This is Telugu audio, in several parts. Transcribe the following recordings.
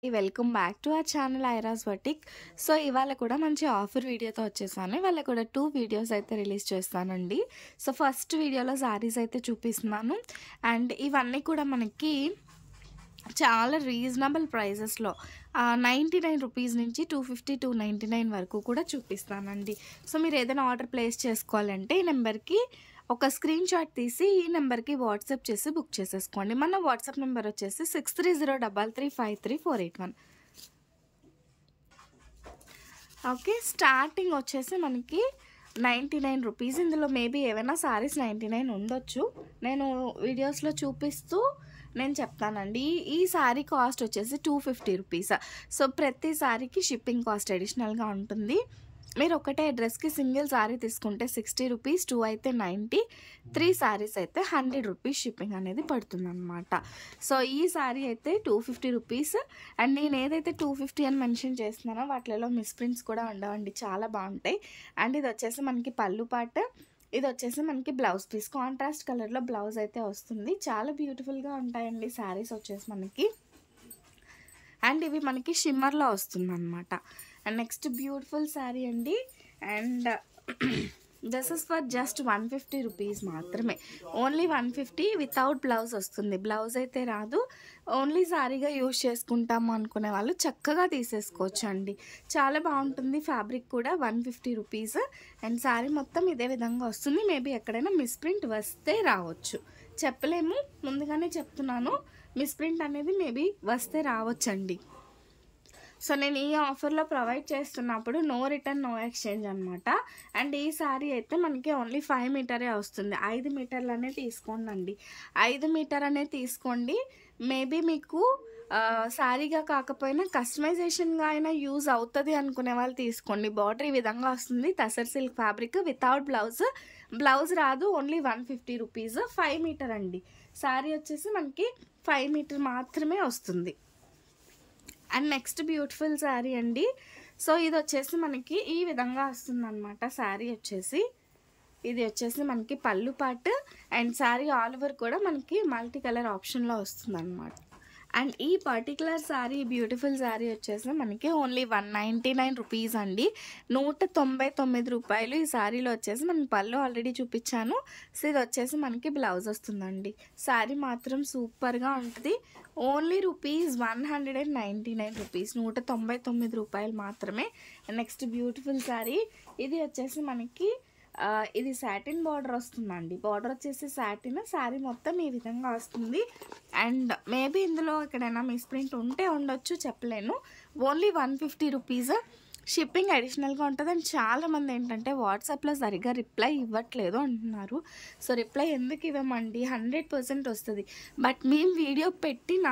Welcome back to our channel ఐరాస్ బటిక్. సో ఇవాళ కూడా మంచి ఆఫర్ వీడియోతో వచ్చేసాను. ఇవాళ కూడా 2 వీడియోస్ అయితే రిలీజ్ చేస్తానండి. సో ఫస్ట్ వీడియోలో శారీస్ అయితే చూపిస్తున్నాను. అండ్ ఇవన్నీ కూడా మనకి చాలా రీజనబుల్ ప్రైజెస్లో 99 రూపీస్ నుంచి 250 299 వరకు కూడా చూపిస్తానండి. సో మీరు ఏదైనా ఆర్డర్ ప్లేస్ చేసుకోవాలంటే ఈ నెంబర్కి ఒక స్క్రీన్ షాట్ తీసి ఈ నెంబర్కి వాట్సాప్ చేసి బుక్ చేసేసుకోండి. మన వాట్సాప్ నెంబర్ వచ్చేసి 6303353481. ఓకే, స్టార్టింగ్ వచ్చేసి మనకి 99 రూపీస్. ఇందులో మేబీ ఏమైనా సారీస్ 99 ఉండొచ్చు, నేను వీడియోస్లో చూపిస్తూ నేను చెప్తానండి. ఈ సారీ కాస్ట్ వచ్చేసి 250 రూపీస్. సో ప్రతి సారీకి షిప్పింగ్ కాస్ట్ అడిషనల్గా ఉంటుంది. మీరు ఒకటే అడ్రస్కి సింగిల్ సారీ తీసుకుంటే 60 రూపీస్, 2 అయితే 90, 3 సారీస్ అయితే 100 రూపీస్ షిప్పింగ్ అనేది పడుతుందన్నమాట. సో ఈ సారీ అయితే 250 రూపీస్. అండ్ నేను ఏదైతే 250 అని మెన్షన్ చేస్తున్నానో వాటిలో మిస్ప్రింట్స్ కూడా ఉండవండి, చాలా బాగుంటాయి. అండ్ ఇది వచ్చేసి మనకి పళ్ళు పాట, ఇది వచ్చేసి మనకి బ్లౌజ్ పీస్, కాంట్రాస్ట్ కలర్లో బ్లౌజ్ అయితే వస్తుంది. చాలా బ్యూటిఫుల్గా ఉంటాయండి శారీస్ వచ్చేసి మనకి. అండ్ ఇవి మనకి షిమ్మర్లో వస్తుంది అనమాట. అండ్ నెక్స్ట్ బ్యూటిఫుల్ శారీ అండి. And this is for just 150 rupees మాత్రమే, ఓన్లీ 150. వితౌట్ బ్లౌజ్ వస్తుంది, బ్లౌజ్ అయితే రాదు. ఓన్లీ శారీగా యూజ్ చేసుకుంటాము అనుకునే వాళ్ళు చక్కగా తీసేసుకోవచ్చు అండి. చాలా బాగుంటుంది ఫ్యాబ్రిక్ కూడా. 150 రూపీస్. అండ్ శారీ మొత్తం ఇదే విధంగా వస్తుంది. మేబీ ఎక్కడైనా మిస్ప్రింట్ వస్తే రావచ్చు, చెప్పలేము, ముందుగానే చెప్తున్నాను. మిస్ప్రింట్ అనేది మేబీ వస్తే రావచ్చండి. సో నేను ఈ ఆఫర్లో ప్రొవైడ్ చేస్తున్నప్పుడు నో రిటర్న్ నో ఎక్స్చేంజ్ అనమాట. అండ్ ఈ శారీ అయితే మనకి ఓన్లీ 5 మీటరే వస్తుంది. 5 మీటర్లు అనేది తీసుకోండి అండి, 5 మీటర్ అనేది తీసుకోండి. మేబీ మీకు శారీగా కాకపోయినా కస్టమైజేషన్గా అయినా యూజ్ అవుతుంది అనుకునే వాళ్ళు తీసుకోండి. బార్డర్ ఈ విధంగా వస్తుంది, tussar silk fabric, without blouse. Blouse రాదు, ఓన్లీ 150 రూపీస్. 5 మీటర్ అండి, శారీ వచ్చేసి మనకి 5 మీటర్ మాత్రమే వస్తుంది. అండ్ నెక్స్ట్ బ్యూటిఫుల్ శారీ అండి. సో ఇది వచ్చేసి మనకి ఈ విధంగా వస్తుంది అనమాట. శారీ వచ్చేసి ఇది వచ్చేసి మనకి పళ్ళు part. And sari all over కూడా మనకి మల్టీ కలర్ ఆప్షన్లో వస్తుంది అనమాట. అండ్ ఈ పర్టికులర్ శారీ, బ్యూటిఫుల్ శారీ వచ్చేసి మనకి ఓన్లీ 199 రూపీస్ అండి, 199 రూపాయలు. ఈ శారీలో వచ్చేసి మనకి పళ్ళు ఆల్రెడీ చూపించాను. సో ఇది వచ్చేసి మనకి బ్లౌజ్ వస్తుందండి. శారీ మాత్రం సూపర్గా ఉంటుంది. ఓన్లీ రూపీస్ 199 రూపీస్, 199 రూపాయలు మాత్రమే. నెక్స్ట్ బ్యూటిఫుల్ శారీ, ఇది వచ్చేసి మనకి ఇది సాటిన్ బార్డర్ వస్తుందండి. బార్డర్ వచ్చేసి సాటిన్, శారీ మొత్తం ఈ విధంగా వస్తుంది. అండ్ మేబీ ఇందులో ఎక్కడైనా మిస్ప్రింట్ ఉంటే ఉండొచ్చు, చెప్పలేను. ఓన్లీ 150 రూపీస్, షిప్పింగ్ అడిషనల్గా ఉంటుంది. అండ్ చాలామంది ఏంటంటే వాట్సాప్లో సరిగ్గా రిప్లై ఇవ్వట్లేదు అంటున్నారు. సో రిప్లై ఎందుకు ఇవ్వమండి, 100% వస్తుంది. బట్ మేము వీడియో పెట్టిన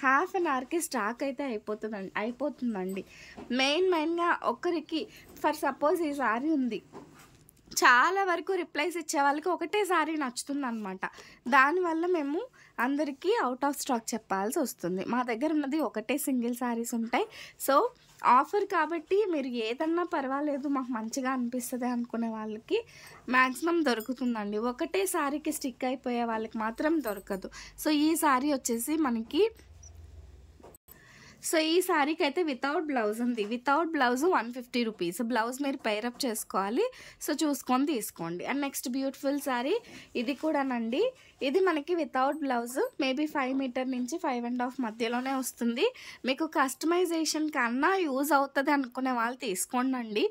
హాఫ్ అన్ అవర్కి స్టాక్ అయితే అయిపోతుందండి. మెయిన్గా ఒకరికి ఫర్ సపోజ్ ఈ సారీ ఉంది, చాలా వరకు రిప్లైస్ ఇచ్చే వాళ్ళకి ఒకటే సారీ నచ్చుతుంది అనమాట. దానివల్ల మేము అందరికీ అవుట్ ఆఫ్ స్టాక్ చెప్పాల్సి వస్తుంది. మా దగ్గర ఉన్నది ఒకటే సింగిల్ సారీస్ ఉంటాయి. సో ఆఫర్ కాబట్టి మీరు ఏదన్నా పర్వాలేదు, మాకు మంచిగా అనిపిస్తుంది అనుకునే వాళ్ళకి మ్యాక్సిమం దొరుకుతుందండి. ఒకటే సారీకి స్టిక్ అయిపోయే వాళ్ళకి మాత్రం దొరకదు. సో ఈ సారీ వచ్చేసి మనకి, సో ఈ శారీకి అయితే వితౌట్ బ్లౌజ్ ఉంది. వితౌట్ బ్లౌజ్ 150 రూపీస్, బ్లౌజ్ మీరు పేరప్ చేసుకోవాలి. సో చూసుకొని తీసుకోండి. అండ్ నెక్స్ట్ బ్యూటిఫుల్ శారీ, ఇది కూడానండి. ఇది మనకి వితౌట్ బ్లౌజ్, మేబీ 5 మీటర్ నుంచి 5.5 మధ్యలోనే వస్తుంది. మీకు కస్టమైజేషన్ కన్నా యూజ్ అవుతుంది అనుకునే వాళ్ళు తీసుకోండి.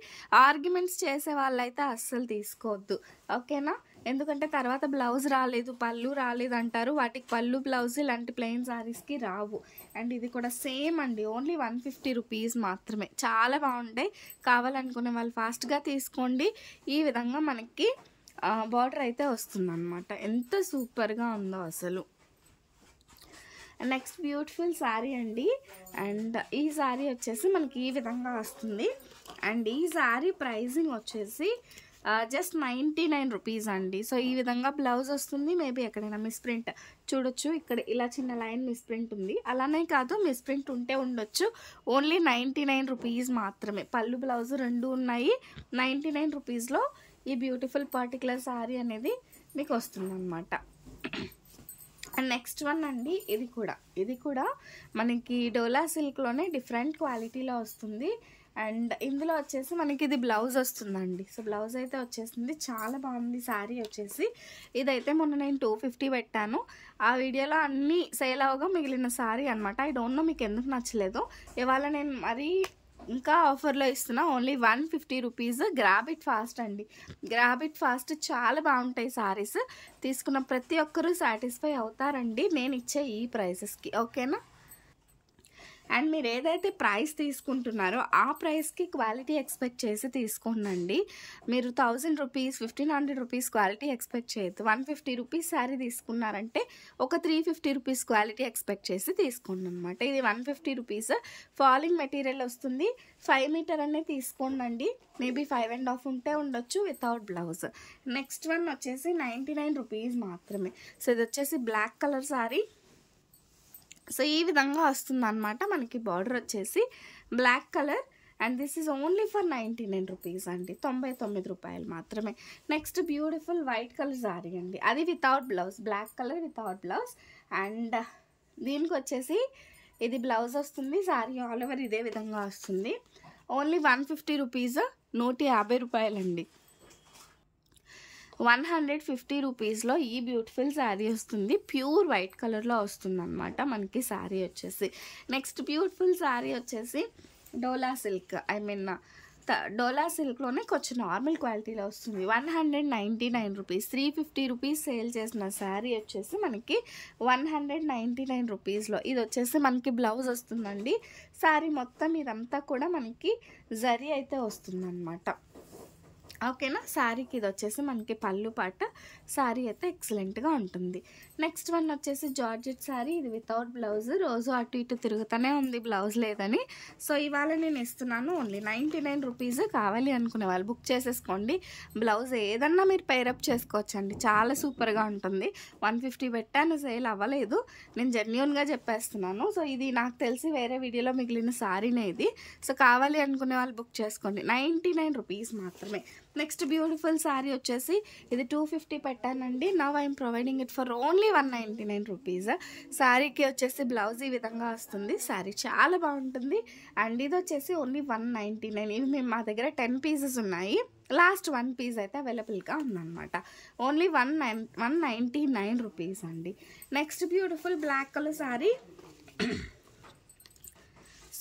ఆర్గ్యుమెంట్స్ చేసే వాళ్ళైతే అస్సలు తీసుకోవద్దు, ఓకేనా? ఎందుకంటే తర్వాత బ్లౌజ్ రాలేదు, పళ్ళు రాలేదు అంటారు. వాటికి పళ్ళు, బ్లౌజ్ ఇలాంటి ప్లెయిన్ శారీస్కి రావు. అండ్ ఇది కూడా సేమ్ అండి, ఓన్లీ 150 రూపీస్ మాత్రమే. చాలా బాగుంటాయి, కావాలనుకునే వాళ్ళు ఫాస్ట్గా తీసుకోండి. ఈ విధంగా మనకి బార్డర్ అయితే వస్తుందన్నమాట. ఎంత సూపర్గా ఉందో అసలు. నెక్స్ట్ బ్యూటిఫుల్ శారీ అండి. అండ్ ఈ శారీ వచ్చేసి మనకి ఈ విధంగా వస్తుంది. అండ్ ఈ శారీ ప్రైజింగ్ వచ్చేసి జస్ట్ 99 రూపీస్ అండి. సో ఈ విధంగా బ్లౌజ్ వస్తుంది. మేబీ ఎక్కడైనా మిస్ప్రింట్ చూడొచ్చు, ఇక్కడ ఇలా చిన్న లైన్ మిస్ప్రింట్ ఉంది, అలానే కాదు మిస్ప్రింట్ ఉంటే ఉండొచ్చు. ఓన్లీ 99 రూపీస్ మాత్రమే. పళ్ళు బ్లౌజ్ రెండు ఉన్నాయి. 99 రూపీస్లో ఈ బ్యూటిఫుల్ పర్టికులర్ శారీ అనేది మీకు వస్తుంది అనమాట. అండ్ నెక్స్ట్ వన్ అండి, ఇది కూడా మనకి డోలా సిల్క్లోనే డిఫరెంట్ క్వాలిటీలో వస్తుంది. అండ్ ఇందులో వచ్చేసి మనకి ఇది బ్లౌజ్ వస్తుందండి. సో బ్లౌజ్ అయితే వచ్చేసింది, చాలా బాగుంది శారీ వచ్చేసి. ఇదైతే మొన్న నేను 250 పెట్టాను, ఆ వీడియోలో అన్నీ సేల్ అవగా మిగిలిన శారీ అనమాట. ఐ డోంట్ నో మీకు ఎందుకు నచ్చలేదు. ఇవాళ నేను మరీ ఇంకా ఆఫర్లో ఇస్తున్నా, only 150 rupees. Grab it fast అండి, గ్రాబ్ ఇట్ ఫాస్ట్. చాలా బాగుంటాయి శారీస్, తీసుకున్న ప్రతి ఒక్కరూ సాటిస్ఫై అవుతారండి నేను ఇచ్చే ఈ ప్రైసెస్కి, ఓకేనా. అండ్ మీరు ఏదైతే ప్రైస్ తీసుకుంటున్నారో ఆ ప్రైస్కి క్వాలిటీ ఎక్స్పెక్ట్ చేసి తీసుకోండి. మీరు 1000 రూపీస్ 1500 రూపీస్ క్వాలిటీ ఎక్స్పెక్ట్ చేయొద్దు. 150 రూపీస్ శారీ తీసుకున్నారంటే ఒక 350 రూపీస్ క్వాలిటీ ఎక్స్పెక్ట్ చేసి తీసుకోండి అనమాట. ఇది 150 రూపీస్, ఫాలింగ్ మెటీరియల్ వస్తుంది. 5 మీటర్ అనేది తీసుకోండి, మేబీ 5.5 ఉంటే ఉండొచ్చు వితౌట్ బ్లౌజ్. నెక్స్ట్ వన్ వచ్చేసి 99 రూపీస్ మాత్రమే. సో ఇది వచ్చేసి బ్లాక్ కలర్ శారీ. సో ఈ విధంగా వస్తుంది అనమాట. మనకి బార్డర్ వచ్చేసి black colour and this is only for 99 rupees అండి, 99 రూపాయలు మాత్రమే. Next beautiful white colour sari అండి, అది without blouse, black colour without blouse. And దీనికి వచ్చేసి ఇది బ్లౌజ్ వస్తుంది, శారీ ఆల్ ఓవర్ ఇదే విధంగా వస్తుంది. ఓన్లీ 150 రూపీస్, 150 రూపాయలండి. 150 రూపీస్లో ఈ బ్యూటిఫుల్ శారీ వస్తుంది, ప్యూర్ వైట్ కలర్లో వస్తుంది అనమాట మనకి శారీ వచ్చేసి. నెక్స్ట్ బ్యూటిఫుల్ శారీ వచ్చేసి డోలా సిల్క్, డోలా సిల్క్లోనే కొంచెం నార్మల్ క్వాలిటీలో వస్తుంది. 199 రూపీస్, 350 రూపీస్ సేల్ చేసిన శారీ వచ్చేసి మనకి 199 రూపీస్లో. ఇది వచ్చేసి మనకి బ్లౌజ్ వస్తుందండి. శారీ మొత్తం ఇదంతా కూడా మనకి జరీ అయితే వస్తుందన్నమాట, ఓకేనా. శారీకి ఇది వచ్చేసి మనకి పళ్ళు పాట, శారీ అయితే ఎక్సలెంట్గా ఉంటుంది. నెక్స్ట్ వన్ వచ్చేసి జార్జెట్ శారీ, ఇది వితౌట్ బ్లౌజ్. రోజు అటు ఇటు తిరుగుతూనే ఉంది బ్లౌజ్ లేదని. సో ఇవాళ నేను ఇస్తున్నాను ఓన్లీ 99 రూపీస్. కావాలి అనుకునే వాళ్ళు బుక్ చేసేసుకోండి. బ్లౌజ్ ఏదన్నా మీరు పేరప్ చేసుకోవచ్చండి, చాలా సూపర్గా ఉంటుంది. 150 పెట్టాను, సేల్ అవ్వలేదు, నేను జెన్యూన్గా చెప్పేస్తున్నాను. సో ఇది నాకు తెలిసి వేరే వీడియోలో మిగిలిన శారీనే ఇది. సో కావాలి అనుకునే వాళ్ళు బుక్ చేసుకోండి, 99 రూపీస్ మాత్రమే. నెక్స్ట్ బ్యూటిఫుల్ శారీ వచ్చేసి ఇది 250 పెట్టానండి, now I'm providing it for only 199 rupees. శారీకి వచ్చేసి బ్లౌజ్ ఈ విధంగా వస్తుంది, శారీ చాలా బాగుంటుంది. అండ్ ఇది వచ్చేసి ఓన్లీ 199. ఇవి మేము మా దగ్గర 10 పీసెస్ ఉన్నాయి, లాస్ట్ 1 పీస్ అయితే అవైలబుల్గా ఉందన్నమాట. ఓన్లీ 199 రూపీస్ అండి. Next beautiful black colour sari.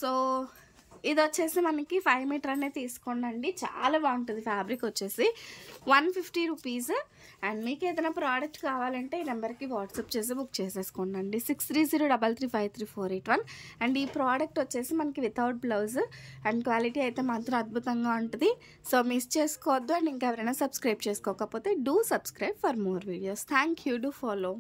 So ఇది వచ్చేసి మనకి 5 మీటర్ అనేది తీసుకోండి, చాలా బాగుంటుంది. ఫ్యాబ్రిక్ వచ్చేసి 150 రూపీస్. అండ్ మీకు ఏదైనా ప్రోడక్ట్ కావాలంటే ఈ నెంబర్కి వాట్సాప్ చేసి బుక్ చేసేసుకోండి, 6303353481. అండ్ ఈ ప్రోడక్ట్ వచ్చేసి మనకి వితౌట్ బ్లౌజ్ అండ్ క్వాలిటీ అయితే మాత్రం అద్భుతంగా ఉంటుంది. సో మిస్ చేసుకోవద్దు. అండ్ ఇంకా ఎవరైనా సబ్స్క్రైబ్ చేసుకోకపోతే do subscribe for more videos. Thank you, do follow.